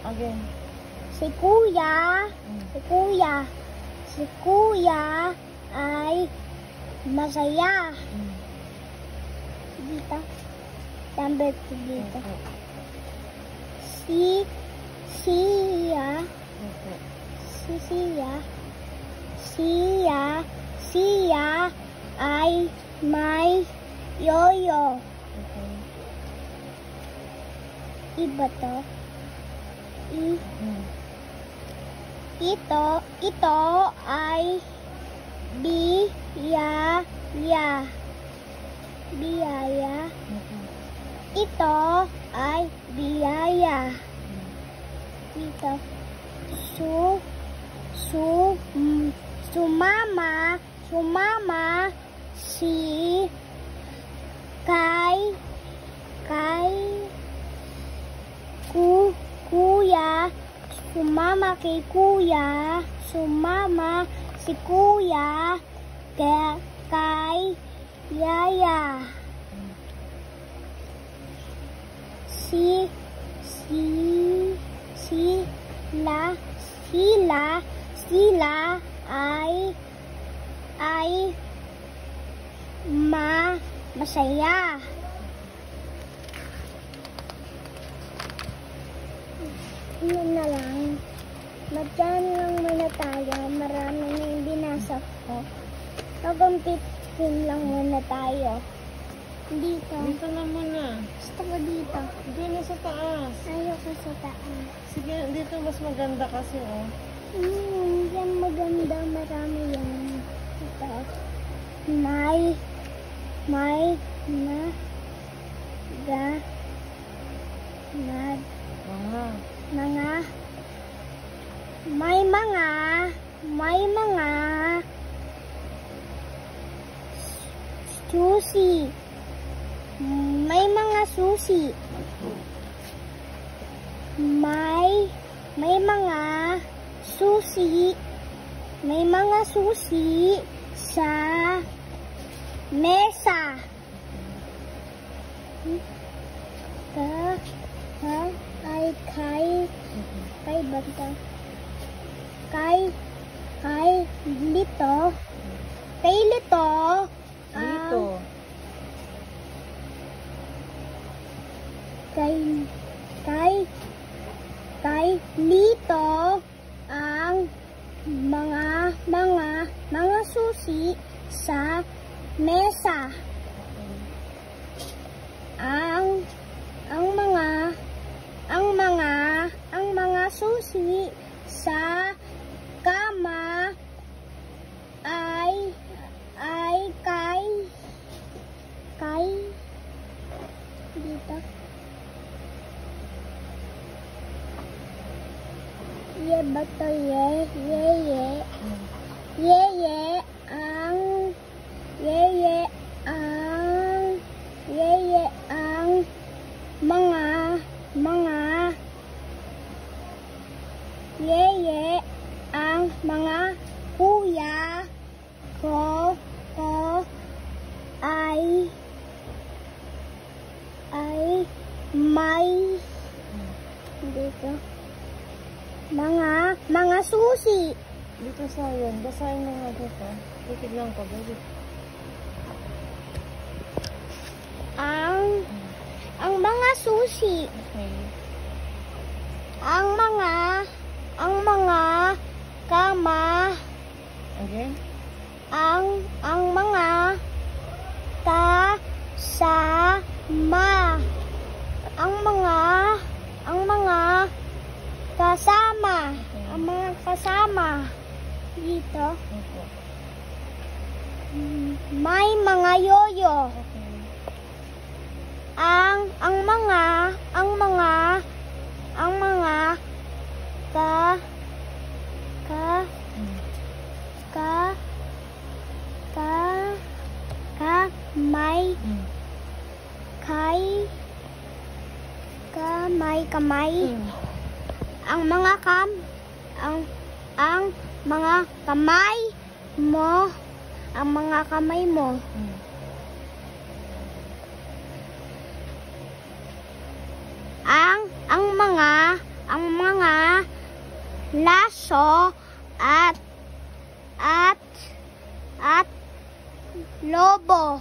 Again. Si kuya, si kuya ay masaya. Dito. Number 2 dito. Siya ay may yoyo. Iba to. Ito ay biyaya. Ito ay biyaya. Dito. Sumama si kuya. Sumama kay kuya. Sumama si kuya kay yaya. Sila ay masaya. Yun na lang. Magyan lang muna tayo. Marami na yung binasa ko. Pagumpitin lang muna tayo. Dito. Dito na muna. Gusto ko dito. Hindi na sa taas. Ayoko sa taas. Sige, dito mas maganda kasi, oh. Yan maganda. Marami yan. Ito. May mga susi. May mga susi. May mga susi sa mesa. Kay banta. Kay lito. Kay lito ang mga susi sa mesa. Ang mga susi sa kama ay kay dito. Ba to ang mga kuya ko ay may dito mga susi. Dito sa yan. Basahin mo nga dito. Titignan ko. Ang mga susi. Okay. Ang mga kama. Okay. Ang mga kasama. Ang mga kasama. Ang mga kasama. Dito. Okay. May mga yoyo. Okay. Ang mga kamay. Ang mga kamay mo. Ang mga kamay mo. ang mga laso at lobo.